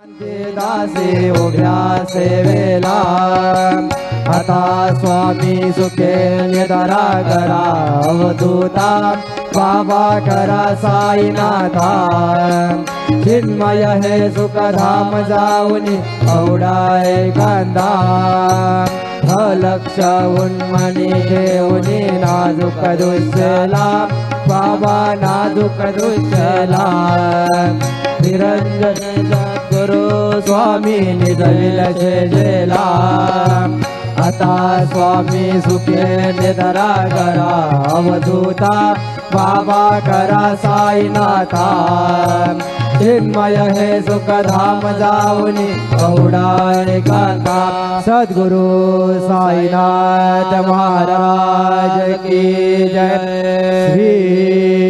दासी उभ्या सेवेला आता स्वामी सुखे निधरा करा अवधूता बाबा करा साईनाथा चिन्मय हे सुखधाम जाऊनी औडाय कांदा लक्ष उन्मनी घेऊनी नाजूक दुसला बाबा नाजूक दुसला निरंजन गुरु स्वामी निधविल जेला आता स्वामी सुखे निधरा करा अवधूता बाबा करा साईनाथा चिन्मय हे सुखधाम जाऊनी औडाय कांता सद्गुरु साईनाथ महाराज की जय श्री